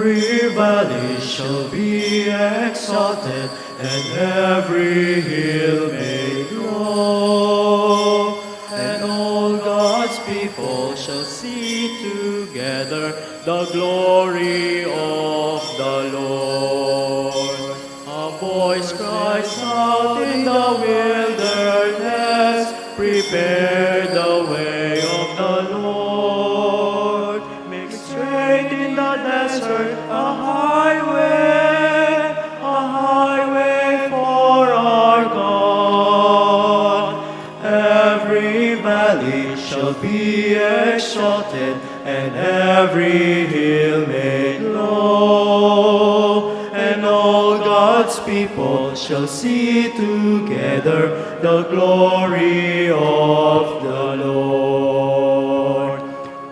Every valley shall be exalted, and every hill made low. And all God's people shall see together the glory of the Lord. A voice cries out in the wilderness, prepare the way of the Lord. Make straight in the desert a highway for our God. Every valley shall be exalted, and every hill made low. And all God's people shall see together the glory of the Lord.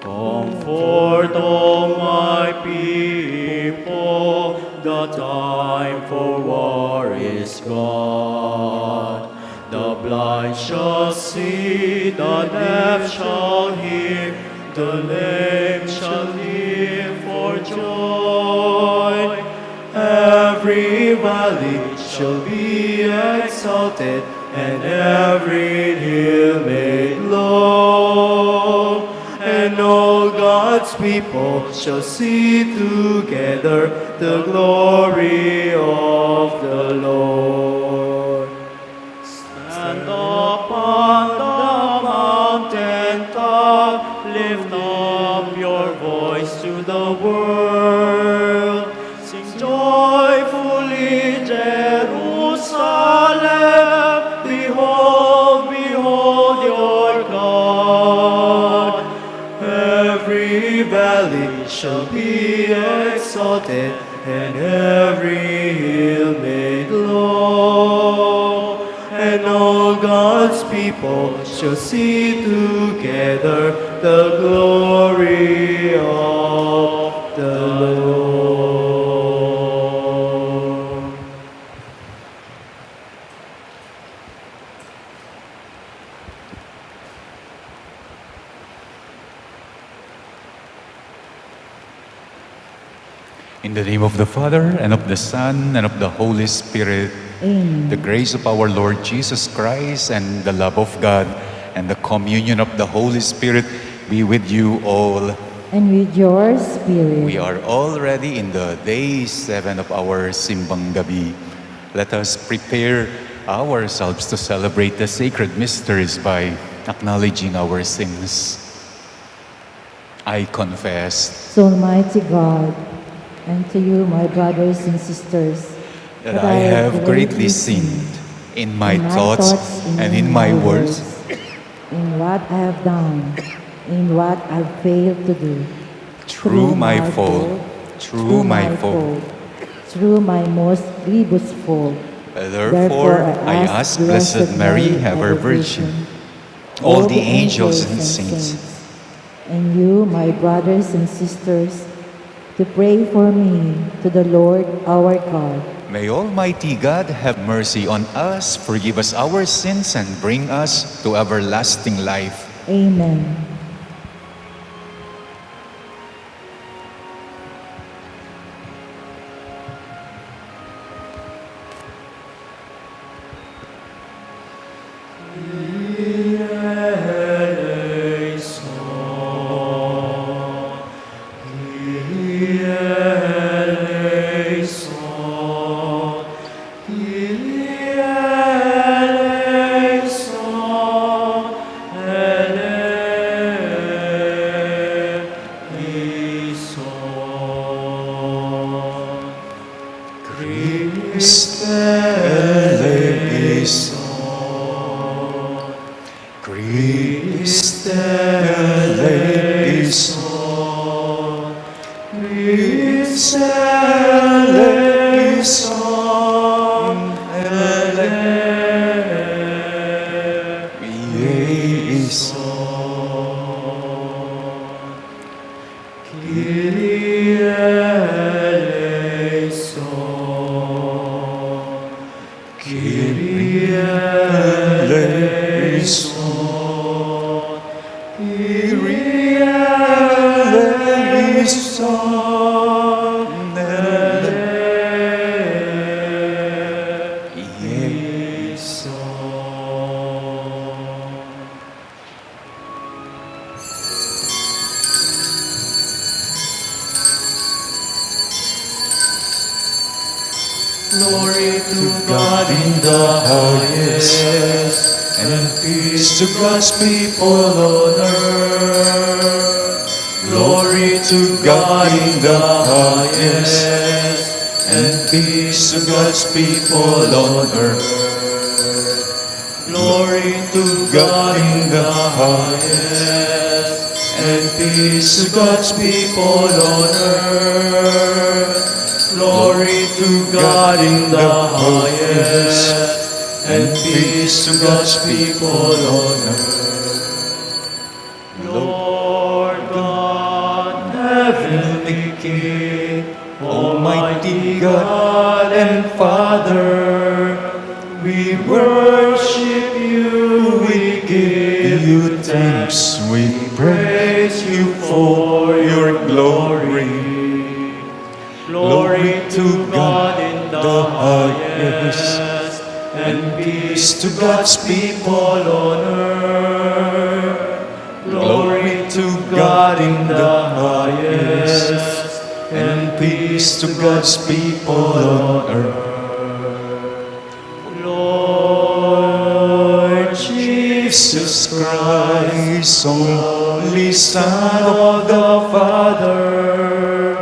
Comfort, O my people, the time for war is gone. The blind shall see, the deaf shall hear, the lame shall live for joy. Every valley shall be exalted, and every hill made low. And all God's people shall see together the glory of the Lord. Stand upon the mountain top, lift up your voice to the world. Sing joyfully, Jerusalem, behold, behold your God. Every valley shall be exalted, and every hill made low. And all God's people shall see together the glory of the Lord. In the name of the Father, and of the Son, and of the Holy Spirit. Amen. The grace of our Lord Jesus Christ, and the love of God, and the communion of the Holy Spirit be with you all. And with your spirit. We are already in the day 7 of our Simbang Gabi. Let us prepare ourselves to celebrate the sacred mysteries by acknowledging our sins. I confess, So Almighty God, and to you, my brothers and sisters, that I have greatly sinned in my thoughts and in my words, in what I have done, in what I failed to do. through my fault, through my fault. Through my most grievous fault. Therefore, I ask Blessed Mary, ever Virgin, all the angels and saints, and you, my brothers and sisters, to pray for me to the Lord our God. may Almighty God have mercy on us, forgive us our sins, and bring us to everlasting life. Amen. Kyrie Glory to God in the highest, and peace to God's people on earth. Glory to God in the highest, and peace to God's people on earth. Glory to God in the highest, and peace to God's people on earth. Glory to God in the highest, and peace to God's people on earth. Lord God, heavenly King, Almighty God and Father, we worship you, we give you thanks, we praise you for your glory. Glory to God in the highest, and peace to God's people on earth. Glory to God in the highest, and peace to God's people on earth. Lord Jesus Christ, only Son of the Father,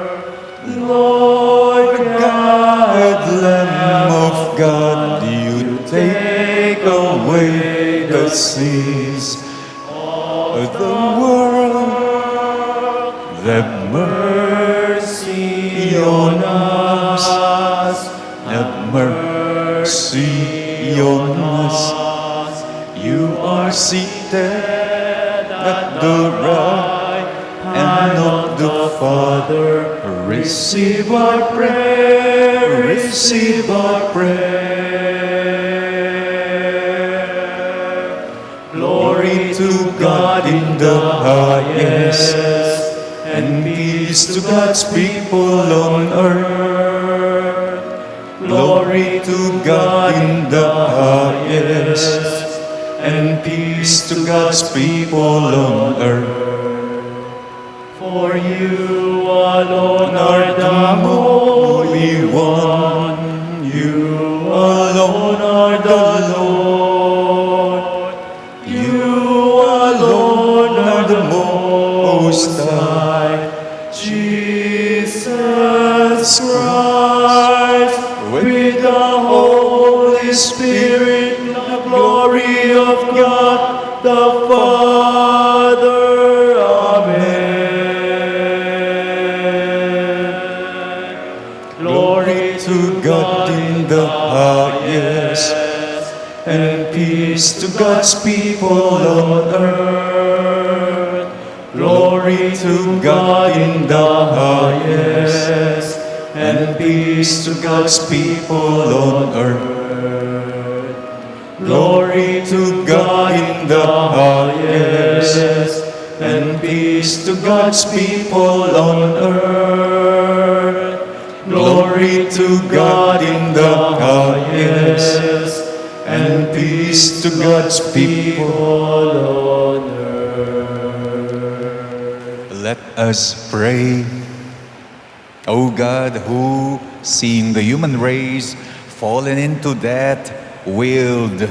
Lord God, Lamb of God, you take away the sins of the world. Have mercy on us. Have mercy on us. You are seated at the right hand of the Father. Receive our prayer, receive our prayer. Glory to God in the highest, and peace to God's people on earth. Glory to God in the highest, and peace to God's people on earth. For you alone are the Holy One, you alone are the Lord, you alone are the Most High, Jesus Christ, with the Holy Spirit, the glory of God the Father. God in the highest, and peace to God's people on earth. Glory to God in the highest, and peace to God's people on earth. Glory to God in the highest, and peace to God's people on earth. Glory to God in the highest, and peace to God's people on earth. Let us pray. O God, who, seeing the human race fallen into death, willed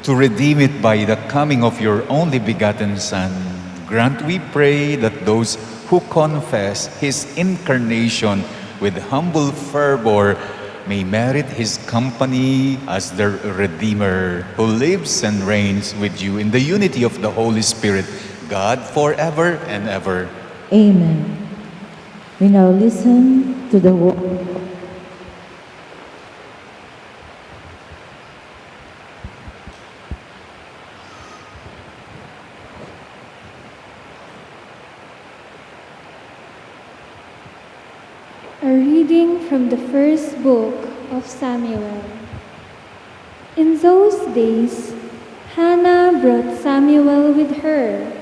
to redeem it by the coming of your only begotten Son, grant, we pray, that those who confess his incarnation with humble fervor may merit his company as their Redeemer, who lives and reigns with you in the unity of the Holy Spirit, God, forever and ever. Amen. We now listen to the word. A reading from the first book of Samuel. In those days, Hannah brought Samuel with her,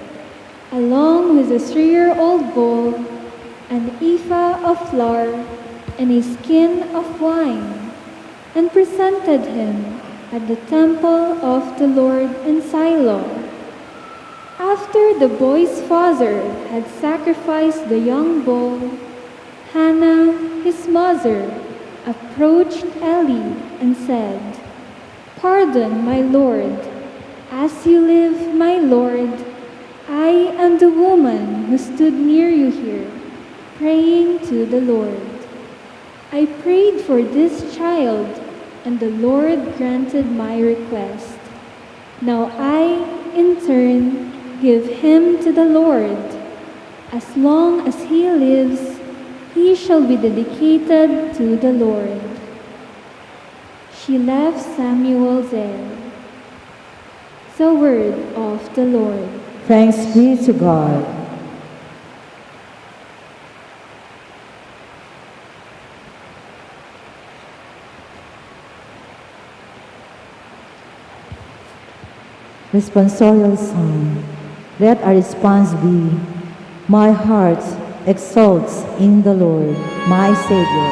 along with a 3-year-old bull, an ephah of flour, and a skin of wine, and presented him at the temple of the Lord in Shiloh. After the boy's father had sacrificed the young bull, Hannah, his mother, approached Eli and said, "Pardon, my lord. As you live, my lord, I am the woman who stood near you here, praying to the Lord. I prayed for this child, and the Lord granted my request. Now I, in turn, give him to the Lord. As long as he lives, he shall be dedicated to the Lord." She left Samuel there. The word of the Lord. Thanks be to God. Responsorial Psalm. Let our response be, "My heart exalts in the Lord, my Savior."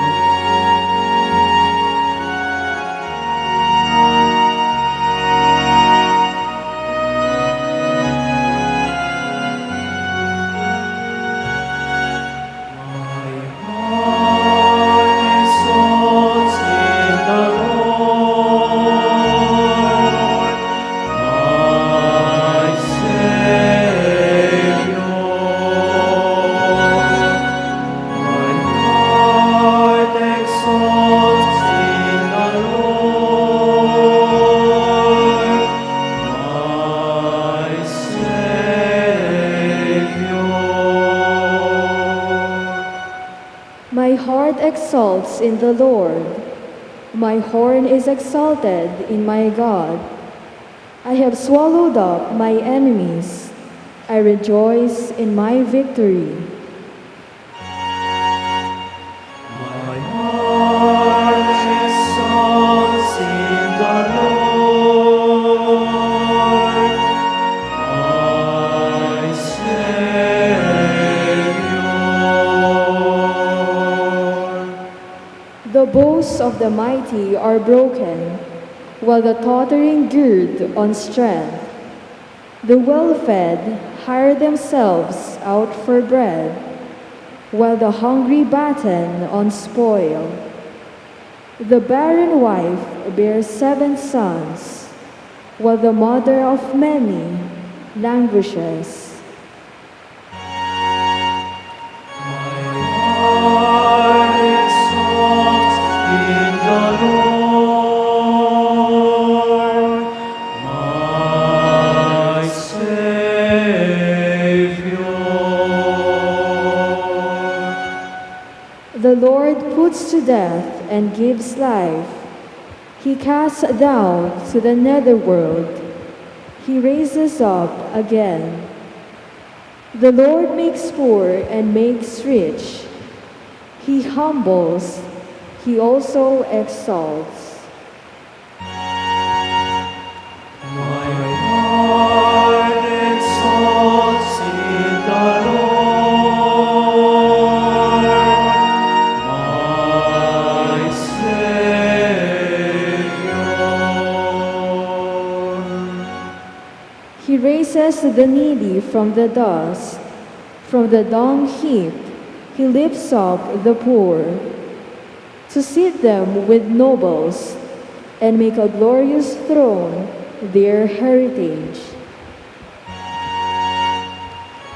My heart exalts in the Lord. My horn is exalted in my God. I have swallowed up my enemies. I rejoice in my victory. My heart exalts in the Lord, my Savior. The bows of the mighty are broken, while the tottering gird on strength. The well-fed hire themselves out for bread, while the hungry batten on spoil. The barren wife bears 7 sons, while the mother of many languishes. My heart exalts in the Lord, my Savior. The Lord puts to death and gives life. He casts down to the netherworld. He raises up again. The Lord makes poor and makes rich. He humbles, he also exalts. My heart exalts in the Lord, my Savior. He raises the needy from the dust. From the dung heap, he lifts up the poor, to sit them with nobles and make a glorious throne their heritage.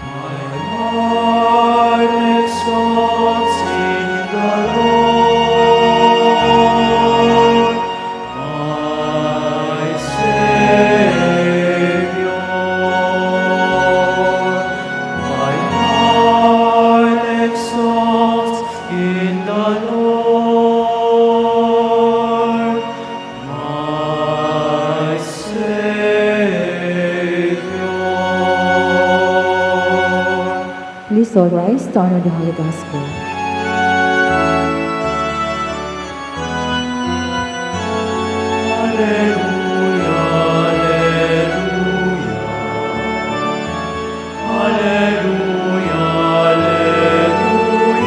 My heart exalts in the Lord, my Savior. My heart exalts in the Lord, my Savior. Please all rise to honor the Holy Gospel. Alleluia, alleluia, alleluia,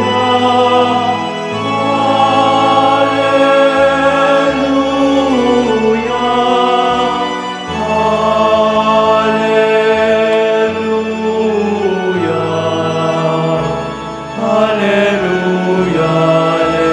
alleluia, alleluia, alleluia, alleluia.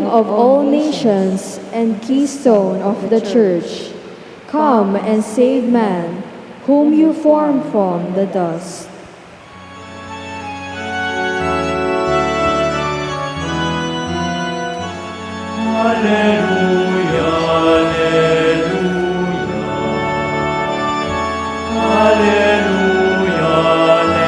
of all nations and keystone of the church, come and save man, whom you formed from the dust. Alleluia, alleluia. Alleluia, alleluia.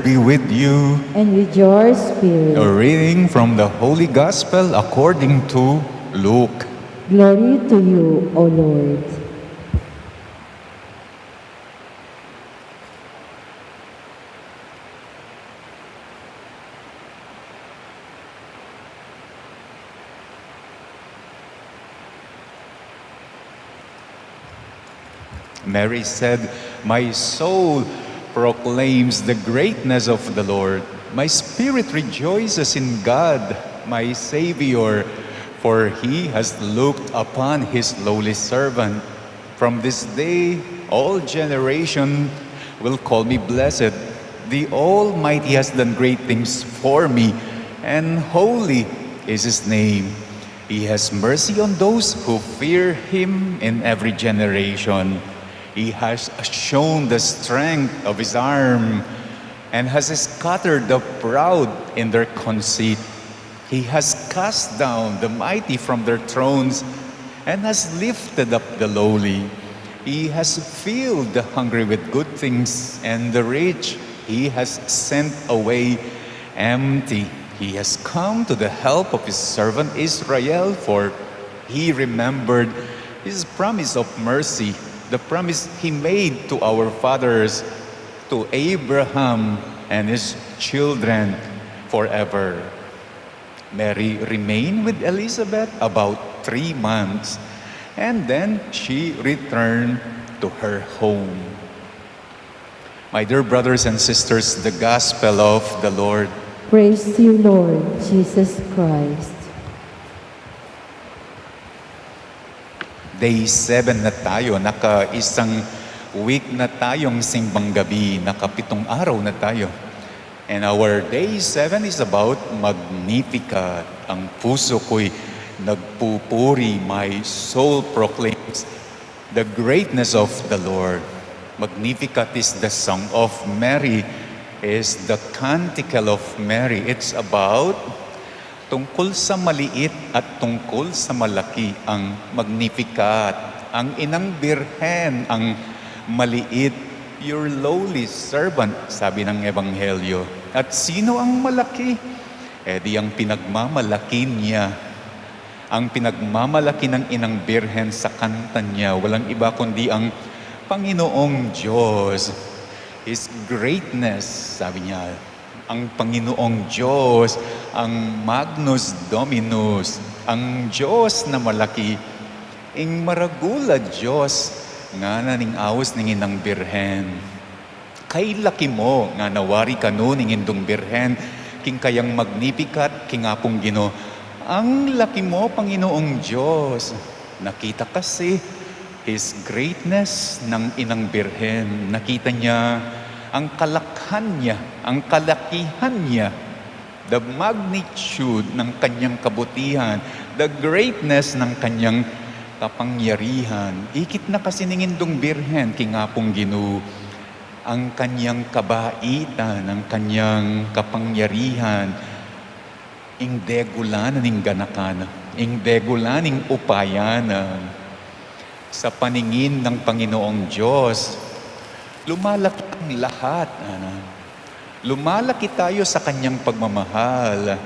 Be with you. And with your spirit. A reading from the Holy Gospel according to Luke. Glory to you, O Lord. Mary said, "My soul proclaims the greatness of the Lord. My spirit rejoices in God, my Savior, for He has looked upon His lowly servant. From this day, all generation will call me blessed. The Almighty has done great things for me, and holy is His name. He has mercy on those who fear Him in every generation. He has shown the strength of His arm and has scattered the proud in their conceit. He has cast down the mighty from their thrones and has lifted up the lowly. He has filled the hungry with good things, and the rich He has sent away empty. He has come to the help of His servant Israel, for He remembered His promise of mercy, the promise He made to our fathers, to Abraham and his children forever." Mary remained with Elizabeth about 3 months, and then she returned to her home. My dear brothers and sisters, the Gospel of the Lord. Praise to you, Lord Jesus Christ. Day 7 na tayo, naka-isang week na tayong Simbang Gabi, naka-7 araw na tayo. And our day 7 is about Magnificat. Ang puso ko'y nagpupuri, my soul proclaims the greatness of the Lord. Magnificat is the song of Mary, is the canticle of Mary. It's about tungkol sa maliit at tungkol sa malaki, ang Magnificat. Ang inang birhen, ang maliit, your lowly servant, sabi ng Ebanghelyo. At sino ang malaki? Di ang pinagmamalaki niya. Ang pinagmamalaki ng inang birhen sa kanta niya, walang iba kundi ang Panginoong Diyos. His greatness, sabi niya, ang Panginoong Diyos, ang Magnus Dominus, ang Diyos na malaki, ing maragula Diyos, nga naning awas ning inang birhen. Kay laki mo, nga nawari ka no ning indong birhen, king kayang Magnificat, king apong Ginoo. Ang laki mo, Panginoong Diyos. Nakita kasi His greatness ng inang birhen. Nakita niya ang kalakhan niya, ang kalakihan niya, the magnitude ng kanyang kabutihan, the greatness ng kanyang kapangyarihan. Ikit na kasi ningindong birhen, kingapong Ginoo, ang kanyang kabaitan, ang kanyang kapangyarihan, ing degulanan ing ganakan, ing degulaning upayanan. Sa paningin ng Panginoong Diyos, lumalaki ang lahat. Lumalaki tayo sa kanyang pagmamahal.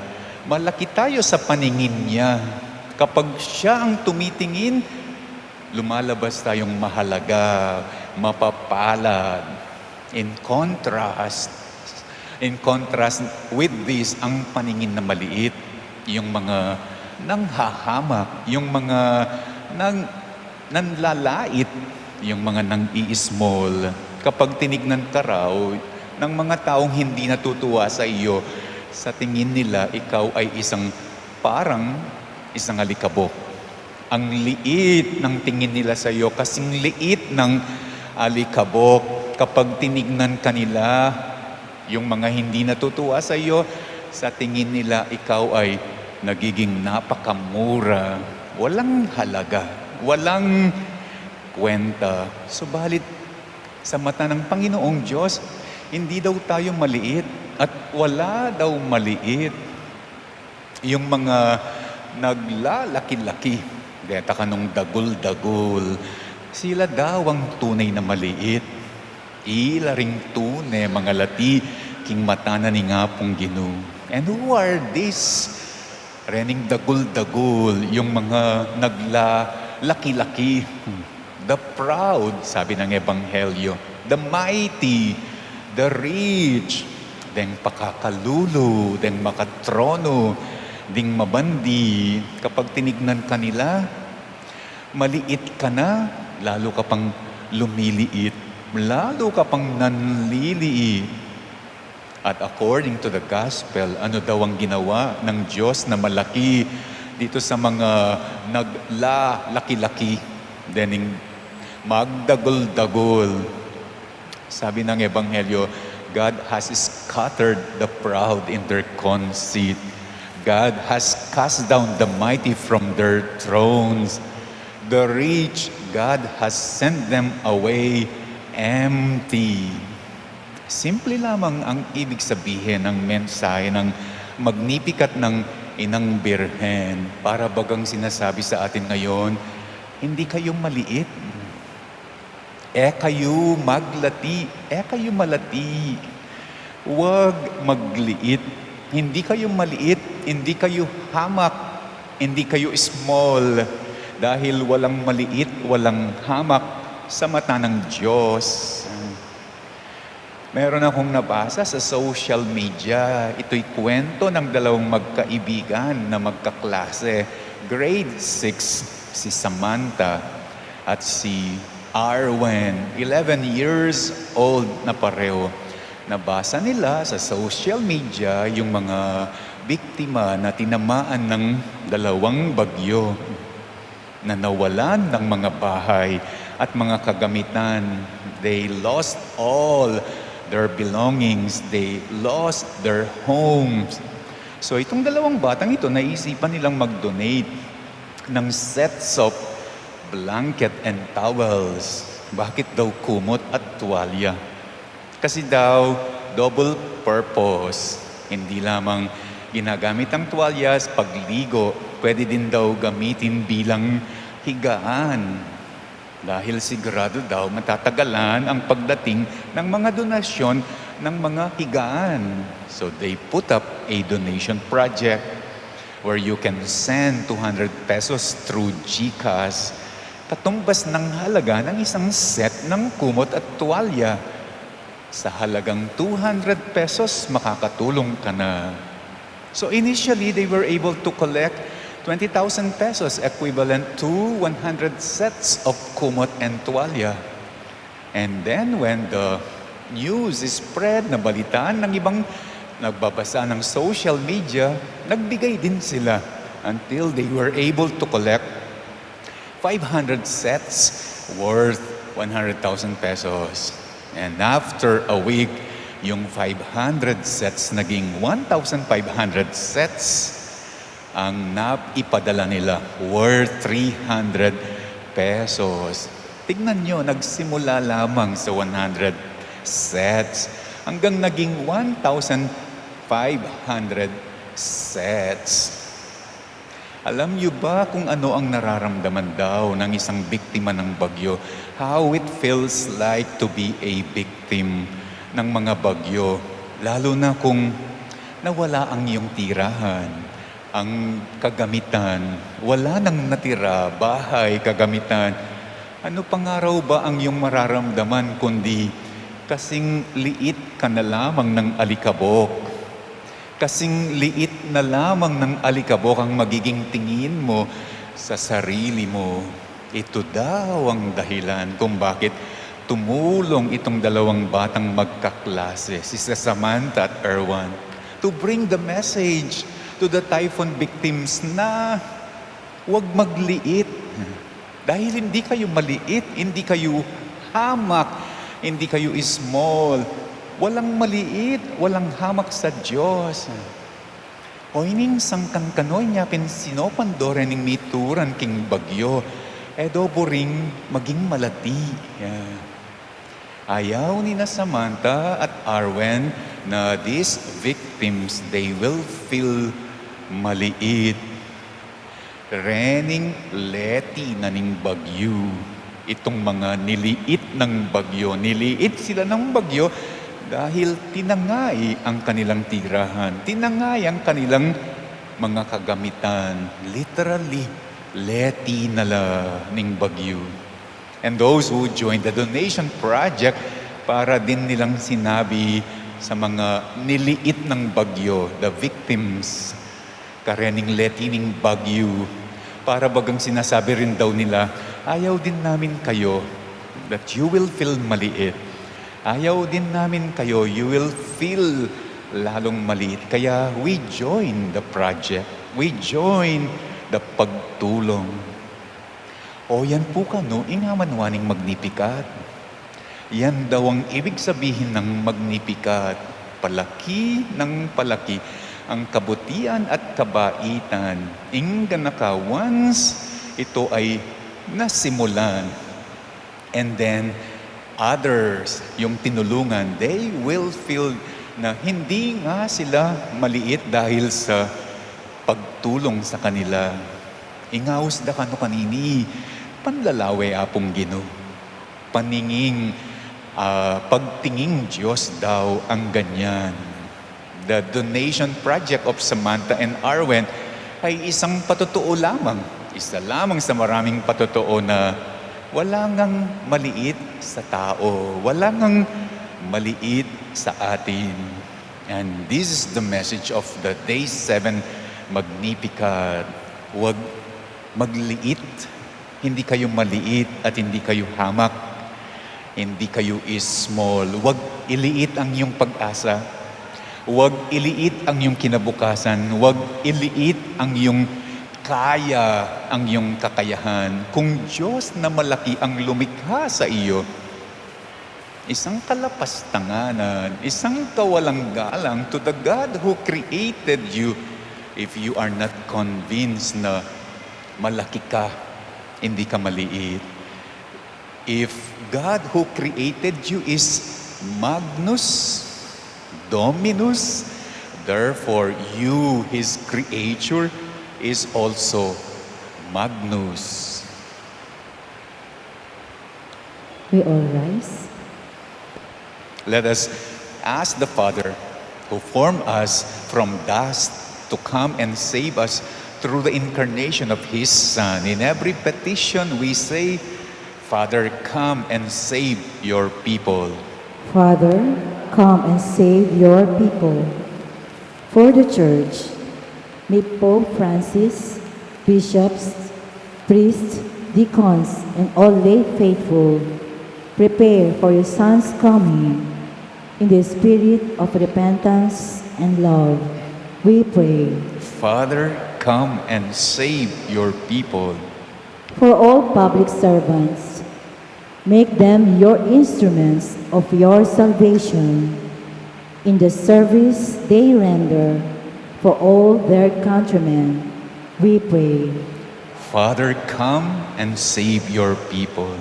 Malaki tayo sa paningin niya. Kapag siya ang tumitingin, lumalabas tayong mahalaga, mapapalad. In contrast with this, ang paningin na maliit, yung mga nanghahamak, yung mga nanlalait yung mga nang-i-small kapag tinignan ka raw ng mga taong hindi natutuwa sa iyo. Sa tingin nila, ikaw ay parang isang alikabok. Ang liit ng tingin nila sa iyo, kasing liit ng alikabok. Kapag tinignan ka nila, yung mga hindi natutuwa sa iyo, sa tingin nila, ikaw ay nagiging napakamura, walang halaga, walang kwenta. Subalit, sa mata ng Panginoong Diyos, hindi daw tayo maliit at wala daw maliit. Yung mga naglalaki-laki, deta ka nung dagul-dagul, sila daw ang tunay na maliit. Ila ring tunay mga lati, king mata na ni nga pong Ginoo. And who are these? Rening dagul-dagul, yung mga naglalaki-laki. The proud, sabi ng Ebanghelyo. The mighty, the rich, deng pakakalulu, deng makatrono, ding mabandi. Kapag tinignan ka nila, maliit ka na, lalo ka pang lumiliit, lalo ka pang nanliliit. At according to the gospel, ano daw ang ginawa ng Diyos na malaki dito sa mga naglalaki-laki, dening magdagol-dagol. Sabi ng Ebanghelyo, God has scattered the proud in their conceit. God has cast down the mighty from their thrones. The rich, God has sent them away empty. Simple lamang ang ibig sabihin ng mensahe ng Magnificat ng Inang Birhen. Para bagang sinasabi sa atin ngayon, hindi kayo maliit. Kayo maglati. Kayo malati. Huwag magliit. Hindi kayo maliit. Hindi kayo hamak. Hindi kayo small. Dahil walang maliit, walang hamak sa mata ng Diyos. Meron akong nabasa sa social media. Ito'y kwento ng dalawang magkaibigan na magkaklase. Grade 6, si Samantha at si Arwen. 11 years old na pareho. Nabasa nila sa social media yung mga biktima na tinamaan ng dalawang bagyo na nawalan ng mga bahay at mga kagamitan. They lost all their belongings. They lost their homes. So itong dalawang batang ito, naisipan nilang mag-donate ng sets of blanket and towels. Bakit daw kumot at tuwalya? Kasi daw, double purpose. Hindi lamang ginagamit ang tuwalya sa pagligo, pwede din daw gamitin bilang higaan. Dahil sigurado daw matatagalan ang pagdating ng mga donasyon ng mga higaan. So they put up a donation project where you can send 200 pesos through GCash, katumbas ng halaga ng isang set ng kumot at tuwalya. Sa halagang 200 pesos, makakatulong ka na. So initially, they were able to collect 20,000 pesos, equivalent to 100 sets of kumot and tuwalya. And then when the news is spread, nabalitaan ng ibang nagbabasa ng social media, nagbigay din sila until they were able to collect 500 sets worth 100,000 pesos. And after a week, yung 500 sets naging 1,500 sets ang ipadala nila, worth 300 pesos. Tignan nyo, nagsimula lamang sa 100 sets hanggang naging 1,500 sets. Alam nyo ba kung ano ang nararamdaman daw ng isang biktima ng bagyo? How it feels like to be a victim ng mga bagyo. Lalo na kung nawala ang iyong tirahan, ang kagamitan, wala nang natira, bahay, kagamitan. Ano pa nga raw ba ang iyong mararamdaman kundi kasing liit ka na lamang ng alikabok? Kasing liit na lamang ng alikabok ang magiging tingin mo sa sarili mo. Ito daw ang dahilan kung bakit tumulong itong dalawang batang magkaklase, si Samantha at Erwan, to bring the message to the typhoon victims na huwag magliit. Dahil hindi kayo maliit, hindi kayo hamak, hindi kayo small. Walang maliit, walang hamak sa Diyos. O ining sangkang kanoy niya sinopandoran ng mituran king bagyo, edo ring maging malati. Ayaw ni na Samantha at Arwen na these victims, they will feel maliit. Rening leti na ning bagyo. Itong mga niliit ng bagyo. Niliit sila ng bagyo dahil tinangay ang kanilang tirahan. Tinangay ang kanilang mga kagamitan. Literally, leti na la ning bagyo. And those who joined the donation project, para din nilang sinabi sa mga niliit ng bagyo, the victims, karening leti ning bagyo, para bagang sinasabi rin daw nila, ayaw din namin kayo that you will feel maliit. Ayaw din namin kayo, you will feel lalong maliit. Kaya we join the project. We join the pagtulong. O yan po kano, ingamanwaning magnificat. Yan daw ang ibig sabihin ng magnificat. Palaki ng palaki ang kabutihan at kabaitan. Inga naka once ito ay nasimulan. And then others, yung tinulungan, they will feel na hindi nga sila maliit dahil sa pagtulong sa kanila. Ingaus da kano kanini, panlalawe apong Ginoo. Paninging, pagtinging Diyos daw ang ganyan. The donation project of Samantha and Arwen ay isang patotoo lamang. Isa lamang sa maraming patotoo na wala ngang maliit sa tao. Wala ngang maliit sa atin. And this is the message of the Day 7 Magnificat. Huwag magliit. Hindi kayo maliit at hindi kayo hamak. Hindi kayo small. Huwag iliit ang iyong pag-asa. Huwag iliit ang iyong kinabukasan. Huwag iliit ang iyong kaya, ang iyong kakayahan. Kung Diyos na malaki ang lumikha sa iyo, isang kalapastanganan, isang kawalang galang to the God who created you. If you are not convinced na malaki ka, hindi ka maliit. If God who created you is Magnus, Dominus, therefore you, His creature, is also Magnus. We all rise. Let us ask the Father who formed us from dust to come and save us through the incarnation of His Son. In every petition we say, Father, come and save your people. Father, come and save your people. For the Church, may Pope Francis, bishops, priests, deacons, and all lay faithful prepare for your Son's coming in the spirit of repentance and love. We pray. Father, come and save your people. For all public servants, make them your instruments of your salvation in the service they render for all their countrymen. We pray. Father, come and save your people.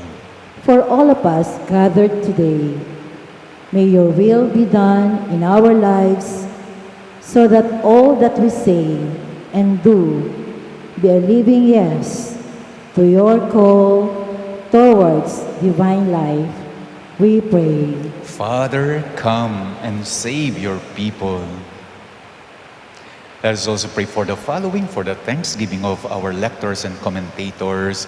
For all of us gathered today, may your will be done in our lives so that all that we say and do be a living yes to your call towards divine life. We pray. Father, come and save your people. Let us also pray for the following, for the thanksgiving of our lectors and commentators,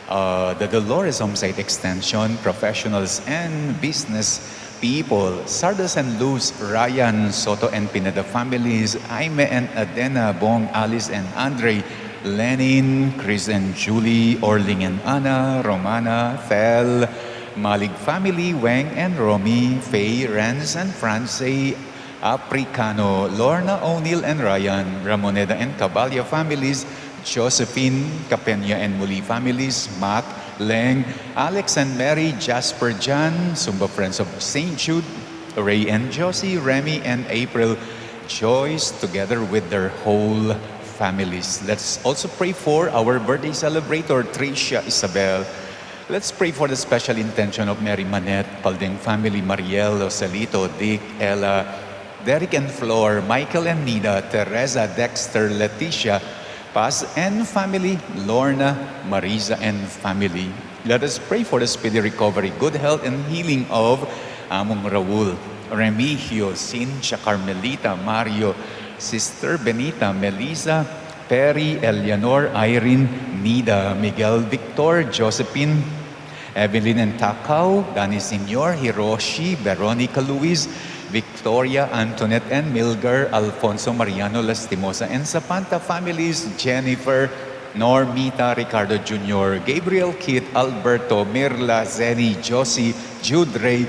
the Dolores Homesite Extension, professionals and business people, Sardas and Luz, Ryan, Soto and Pineda families, Aime and Adena, Bong, Alice and Andre, Lenin, Chris and Julie, Orling and Anna, Romana, Thel, Malig family, Weng and Romy, Faye, Renz and France, Apricano, Lorna, O'Neill and Ryan, Ramoneda and Caballo families, Josephine, Capena and Muli families, Mac, Leng, Alex and Mary, Jasper, Jan, Sumba Friends of St. Jude, Ray and Josie, Remy and April, Joyce, together with their whole families. Let's also pray for our birthday celebrator, Tricia Isabel. Let's pray for the special intention of Mary Manette, Paldeng family, Mariel, Ocelito, Dick, Ella, Derek and Flor, Michael and Nida, Teresa, Dexter, Leticia, Paz and family, Lorna, Marisa and family. Let us pray for the speedy recovery, good health and healing of Among Raul, Remigio, Cynthia, Carmelita, Mario, Sister Benita, Melissa, Perry, Eleanor, Irene, Nida, Miguel, Victor, Josephine, Evelyn and Takao, Danny Senior, Hiroshi, Veronica Luis, Victoria, Antoinette and Milgar, Alfonso, Mariano, Lastimosa and Zapanta families, Jennifer, Normita, Ricardo Jr., Gabriel, Kit, Alberto, Mirla, Zeni, Josie, Jude Ray,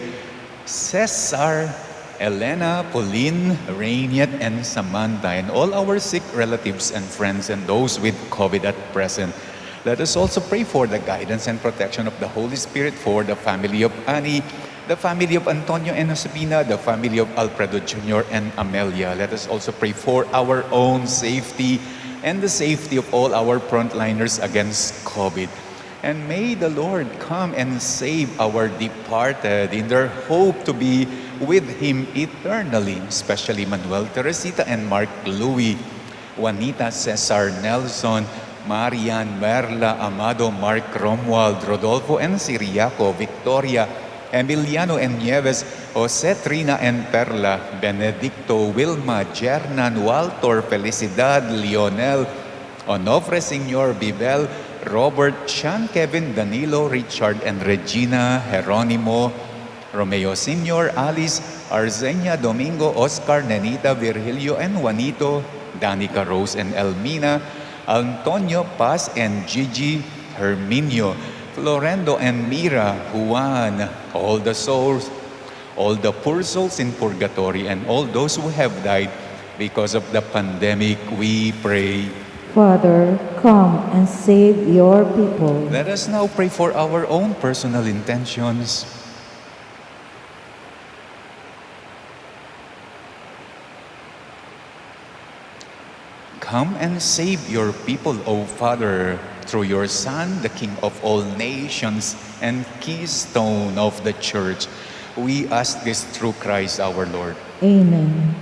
Cesar, Elena, Pauline, Rainiet, and Samantha, and all our sick relatives and friends and those with COVID at present. Let us also pray for the guidance and protection of the Holy Spirit for the family of Annie, the family of Antonio and Josefina, the family of Alfredo Jr. and Amelia. Let us also pray for our own safety and the safety of all our frontliners against COVID. And may the Lord come and save our departed in their hope to be with Him eternally, especially Manuel, Teresita, and Mark Louie, Juanita, Cesar, Nelson, Marian, Merla, Amado, Mark, Romuald, Rodolfo, and Siriaco, Victoria, Emiliano and Nieves, Jose, Trina, and Perla, Benedicto, Wilma, Jernan, Walter, Felicidad, Lionel, Onofre, Senor, Bibel, Robert, Sean, Kevin, Danilo, Richard, and Regina, Jeronimo, Romeo Sr., Alice, Arzenia, Domingo, Oscar, Nenita, Virgilio, and Juanito, Danica, Rose, and Elmina, Antonio, Paz, and Gigi, Herminio, Florendo, and Mira, Juan, all the souls, all the poor souls in purgatory, and all those who have died because of the pandemic, we pray. Father, come and save your people. Let us now pray for our own personal intentions. Come and save your people, O Father, through your Son, the King of all nations and keystone of the Church. We ask this through Christ our Lord. Amen.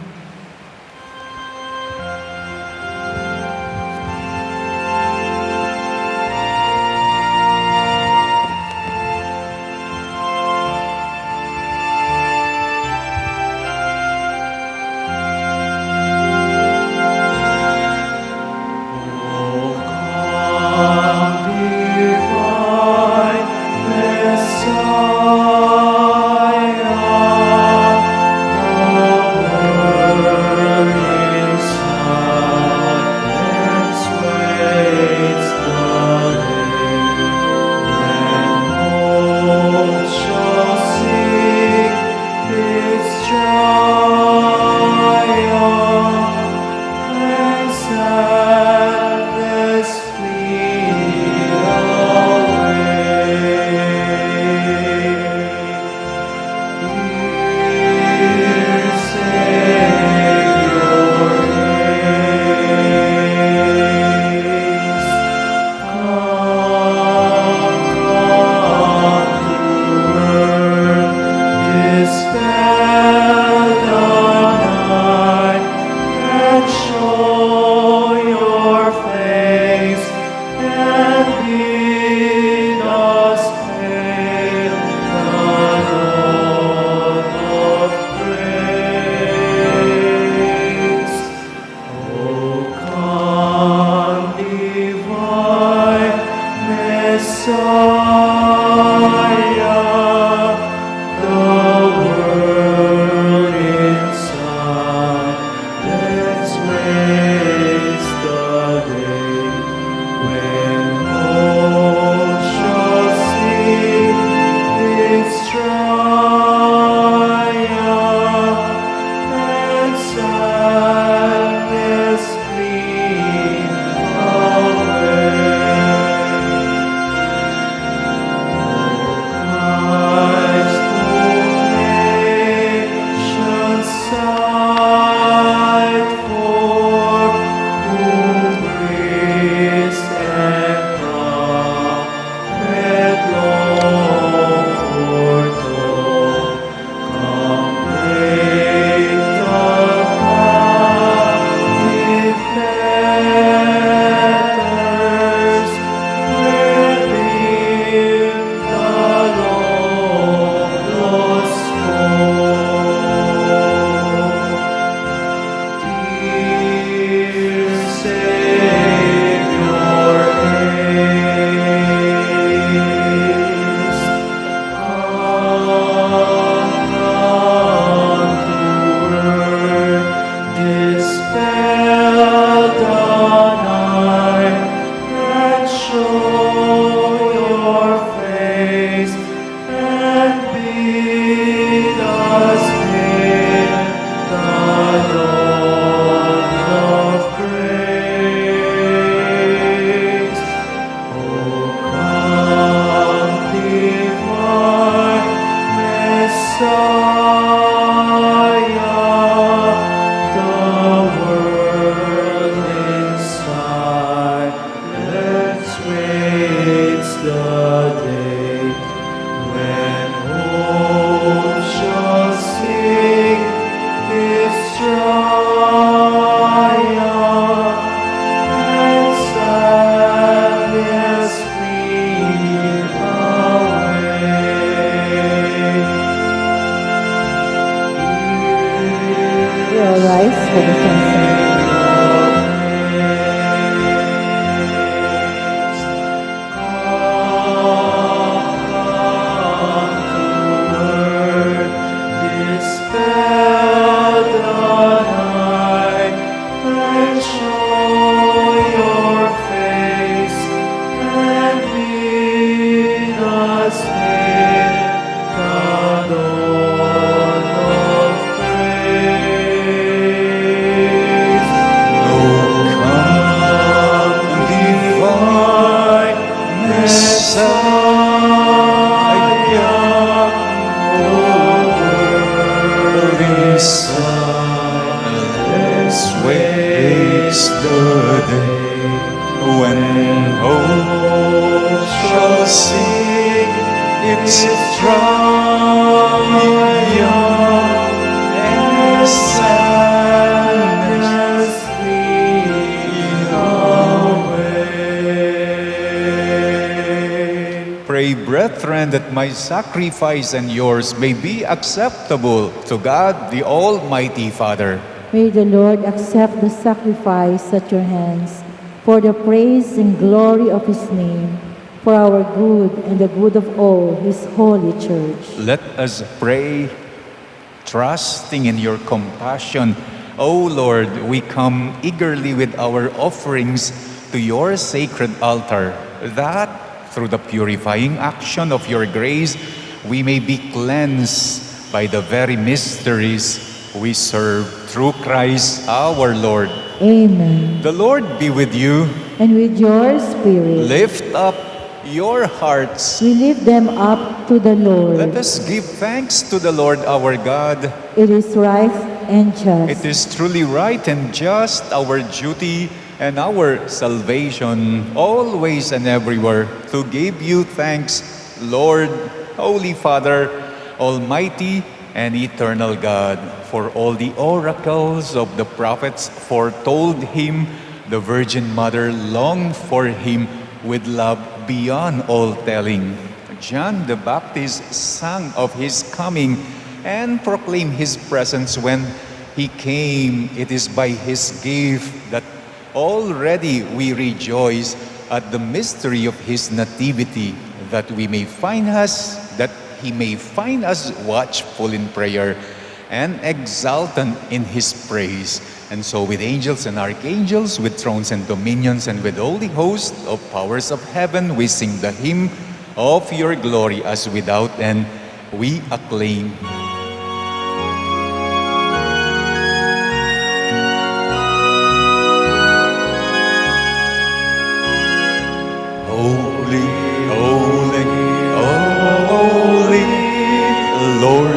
Pray, brethren, that my sacrifice and yours may be acceptable to God, the Almighty Father. May the Lord accept the sacrifice at your hands for the praise and glory of his name, for our good and the good of all his holy church. Let us pray, trusting in your compassion. O Lord, we come eagerly with our offerings to your sacred altar, that through the purifying action of your grace, we may be cleansed by the very mysteries we serve through Christ our Lord. Amen. The Lord be with you. And with your spirit. Lift up your hearts. We lift them up to the Lord. Let us give thanks to the Lord our God. It is right and just. It is truly right and just, our duty and our salvation, always and everywhere, to give you thanks, Lord, Holy Father, Almighty and eternal God, for all the oracles of the prophets foretold him, the Virgin Mother longed for him with love beyond all telling. John the Baptist sang of his coming and proclaimed his presence when he came. It is by his gift that already we rejoice at the mystery of his nativity, that he may find us watchful in prayer and exultant in his praise. And so with angels and archangels, with thrones and dominions, and with all the host of powers of heaven, we sing the hymn of your glory, as without end we acclaim. Holy, holy, holy, Lord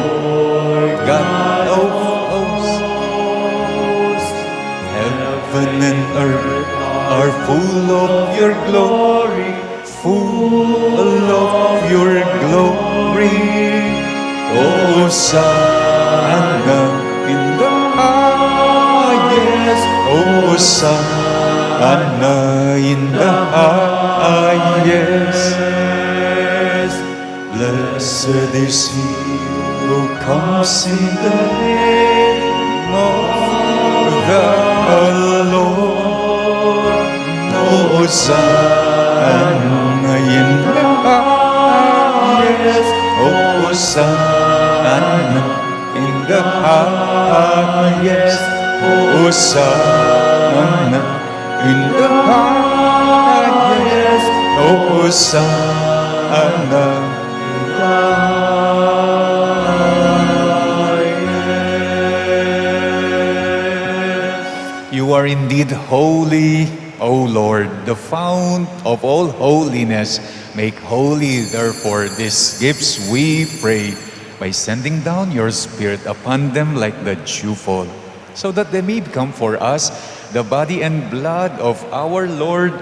God of hosts, heaven and earth are full of your glory, full of your glory. Hosanna in the highest, Hosanna in the highest. Blessed is he who comes in the name of the Lord. Hosanna in the highest, Hosanna in the highest, Hosanna in the highest, Hosanna in the highest. You are indeed holy, O Lord, the fount of all holiness. Make holy, therefore, these gifts, we pray, by sending down your Spirit upon them like the dewfall, so that they may become for us the body and blood of our Lord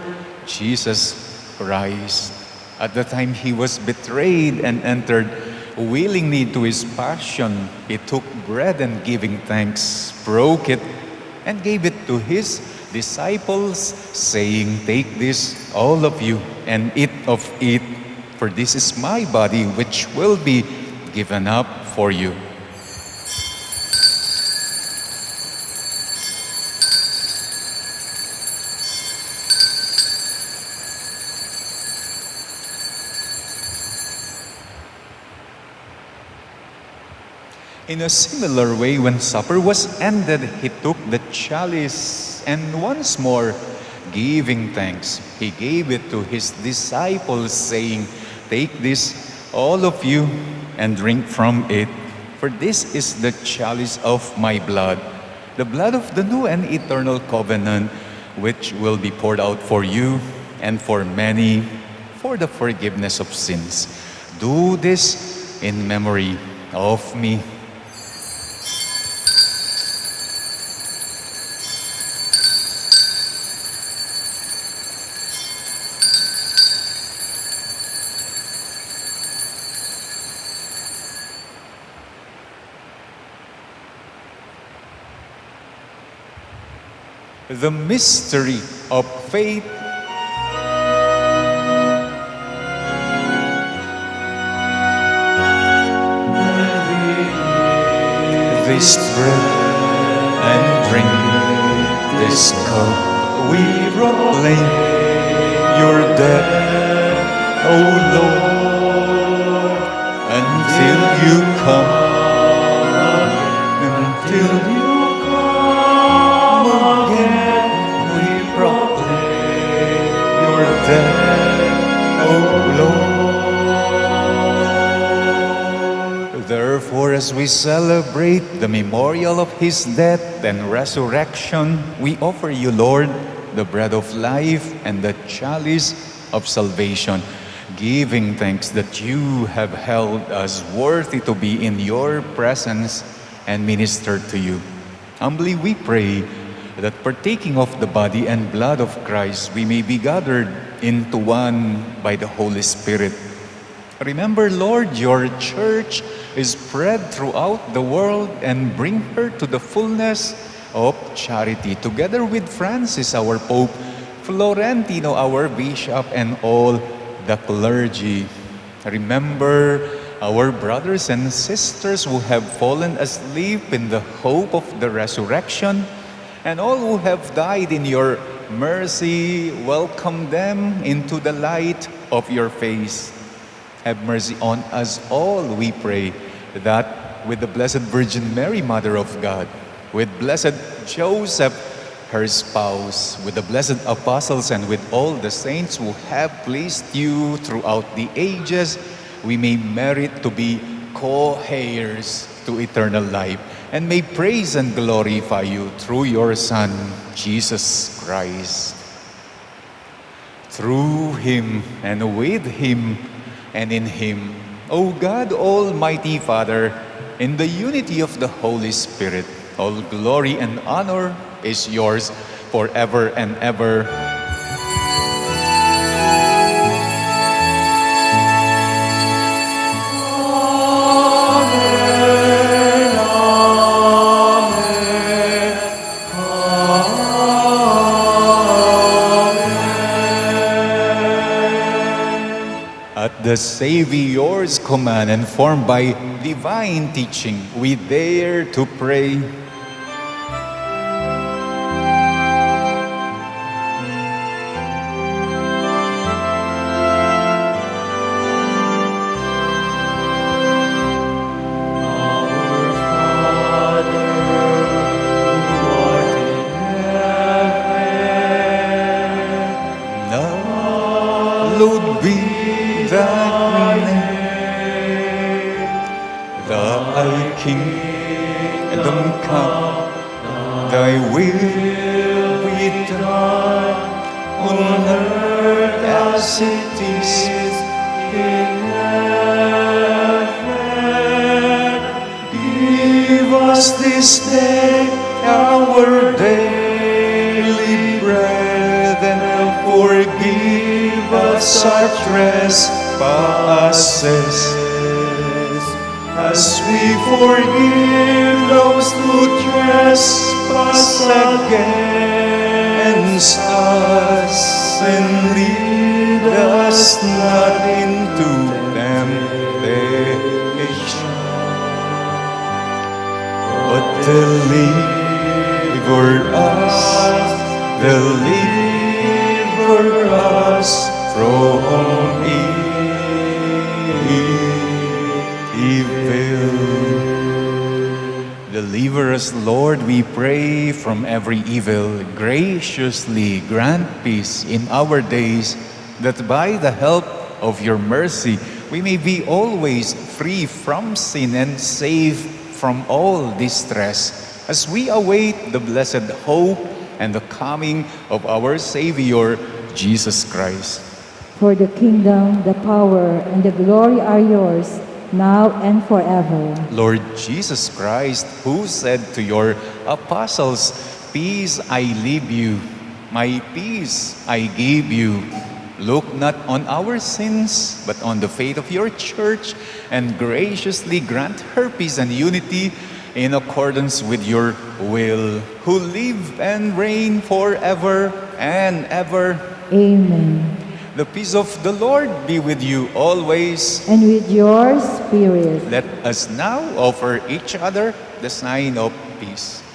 Jesus Christ. At the time he was betrayed and entered willingly into his passion, he took bread and giving thanks, broke it, and gave it to his disciples, saying, "Take this, all of you, and eat of it, for this is my body, which will be given up for you." In a similar way, when supper was ended, he took the chalice, and once more, giving thanks, he gave it to his disciples, saying, "Take this, all of you, and drink from it, for this is the chalice of my blood, the blood of the new and eternal covenant, which will be poured out for you and for many for the forgiveness of sins. Do this in memory of me." The mystery of faith. This bread and drink this cup, we proclaim your death, O Lord, until you come, until you come again. We proclaim your death, O Lord. Therefore, as we celebrate the memorial of his death and resurrection, we offer you, Lord, the bread of life and the chalice of salvation, giving thanks that you have held us worthy to be in your presence and minister to you. Humbly we pray that partaking of the body and blood of Christ, we may be gathered into one by the Holy Spirit. Remember, Lord, your church is spread throughout the world, and bring her to the fullness of charity, together with Francis, our Pope, Florentino, our Bishop, and all the clergy. Remember our brothers and sisters who have fallen asleep in the hope of the resurrection, and all who have died in your mercy. Welcome them into the light of your face. Have mercy on us all, we pray, that with the Blessed Virgin Mary, Mother of God, with Blessed Joseph, her spouse, with the blessed apostles, and with all the saints who have pleased you throughout the ages, we may merit to be co-heirs to eternal life, and may praise and glorify you through your Son, Jesus Christ. Through him, and with him, and in him, O God, Almighty Father, in the unity of the Holy Spirit, all glory and honor is yours forever and ever. At the Savior's command, and formed by divine teaching, we dare to pray. Hallowed be thy name, thy kingdom come, thy will be done on earth as it is in heaven. this day our daily bread, and forgive us our trespasses, as we forgive those who trespass against us, and lead us not into temptation, but deliver us from evil. Deliver us, Lord, we pray, from every evil. Graciously grant peace in our days, that by the help of your mercy we may be always free from sin and safe from all distress, as we await the blessed hope and the coming of our Savior, Jesus Christ. For the kingdom, the power, and the glory are yours, now and forever. Lord Jesus Christ, who said to your apostles, "Peace I leave you, my peace I give you," look not on our sins, but on the faith of your church, and graciously grant her peace and unity in accordance with your will, who live and reign forever and ever. Amen. The peace of the Lord be with you always. And with your spirit. Let us now offer each other the sign of peace.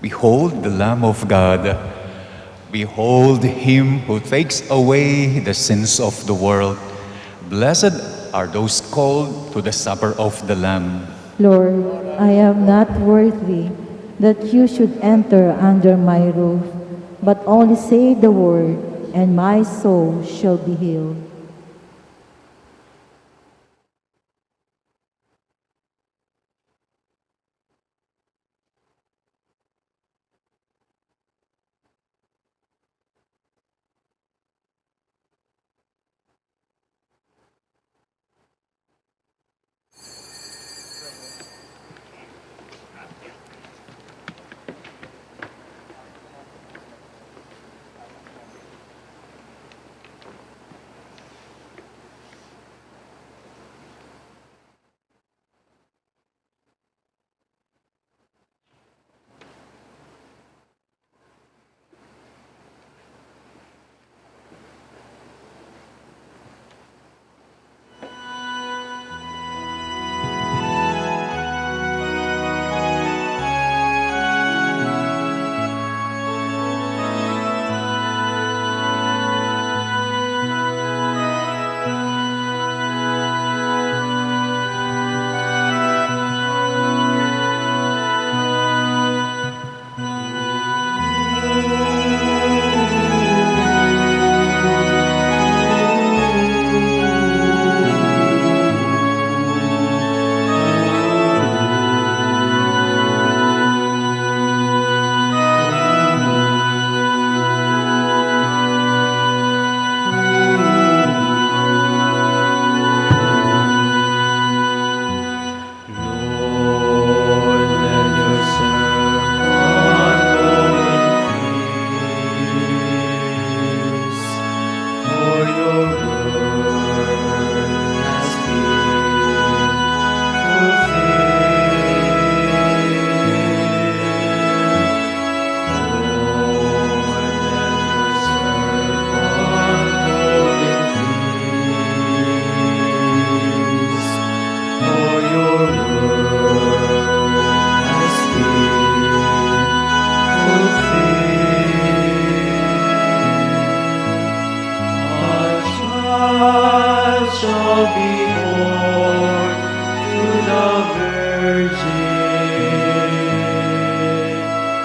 Behold the Lamb of God. Behold him who takes away the sins of the world. Blessed are those called to the supper of the Lamb. Lord, I am not worthy that you should enter under my roof, but only say the word, and my soul shall be healed.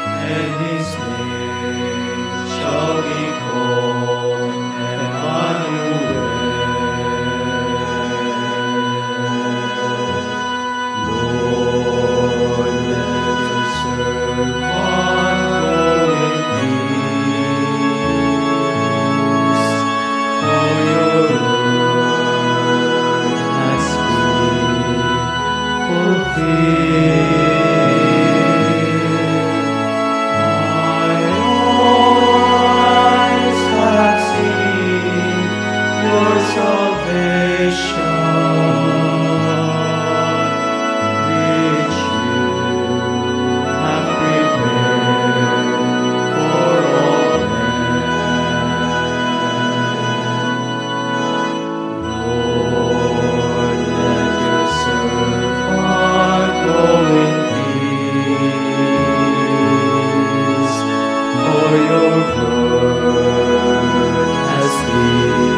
and his name shall be called Lord, let your servant go in peace, for your word has been fulfilled. My eyes have seen your salvation, which you have prepared for all men. Lord, let your servant go in peace, for your word has been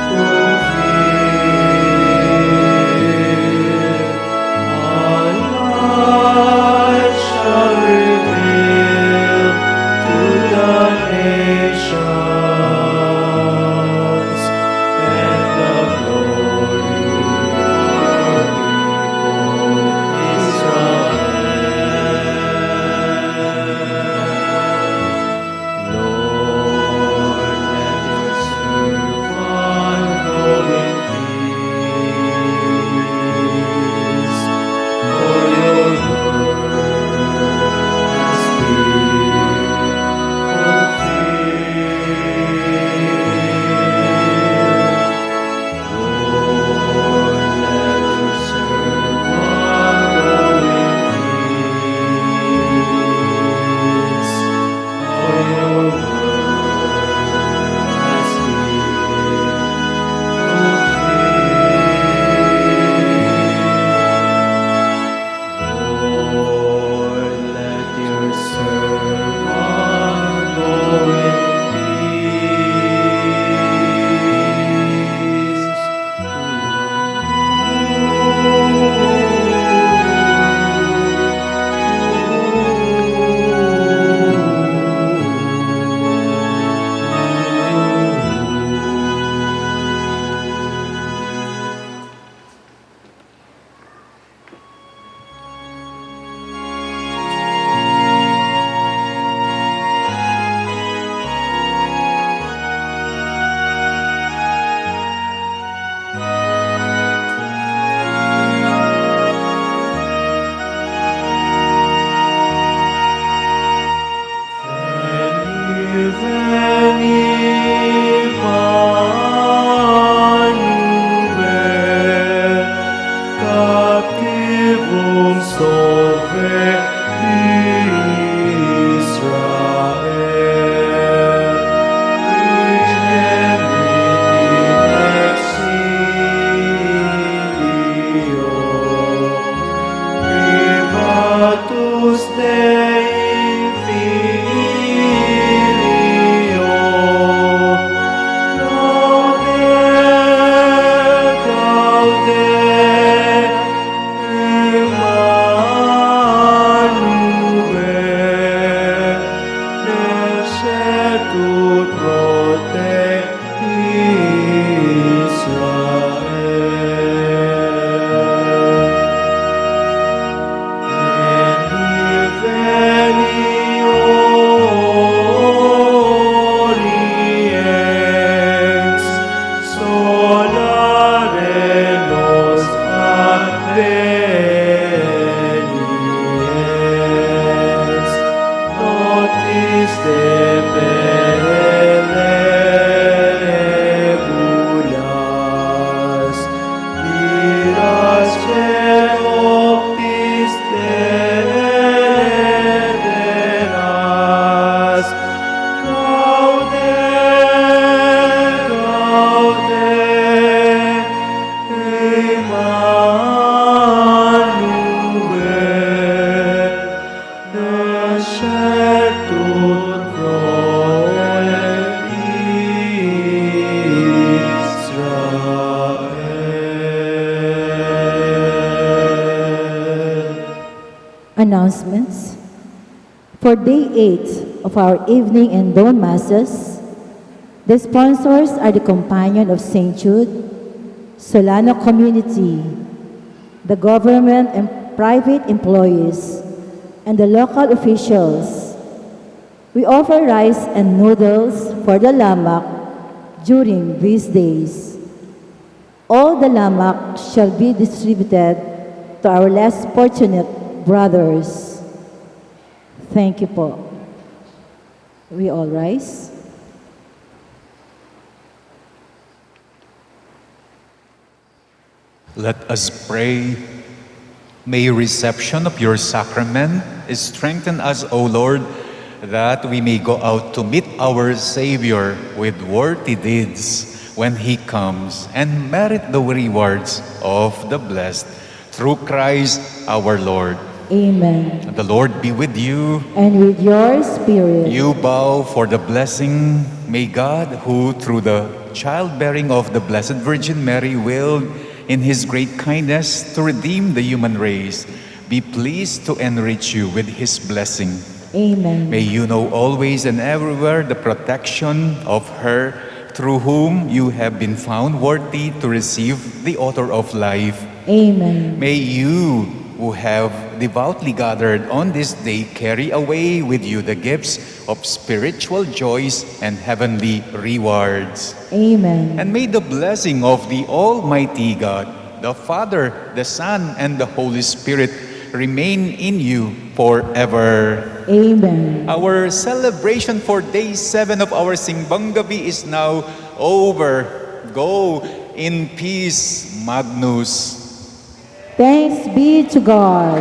fulfilled. A light shall reveal to the nations, and the glory of your people Israel. Lord, let your servant go in peace, for your word has been fulfilled. Lord, let your servant go in peace, for your word has been fulfilled. Lord, let your servant go in captivum solve Israel, regemit in exilio, privatus Dei filio, gaude, gaude, Emmanuel, nescetur prote Israel. Oriens, solare nos adveniens, notis de Announcements. For Day 8 of our evening and dawn masses, the sponsors are the Companion of St. Jude, Solano Community, the government and private employees, and the local officials. We offer rice and noodles for the lamak during these days. All the lamak shall be distributed to our less fortunate brothers. Thank you po. We all rise. Let us pray. May reception of your sacrament strengthen us, O Lord, that we may go out to meet our Savior with worthy deeds when He comes and merit the rewards of the blessed through Christ our Lord. Amen. The Lord be with you. And with your spirit. You bow for the blessing. May God, who through the childbearing of the Blessed Virgin Mary willed in His great kindness to redeem the human race, be pleased to enrich you with His blessing. Amen. May you know always and everywhere the protection of her through whom you have been found worthy to receive the author of life. Amen. May you, who have devoutly gathered on this day, carry away with you the gifts of spiritual joys and heavenly rewards. Amen. And may the blessing of the Almighty God, the Father, the Son, and the Holy Spirit remain in you forever. Amen. Our celebration for Day 7 of our Simbang Gabi is now over. Go in peace, Magnus. Thanks be to God.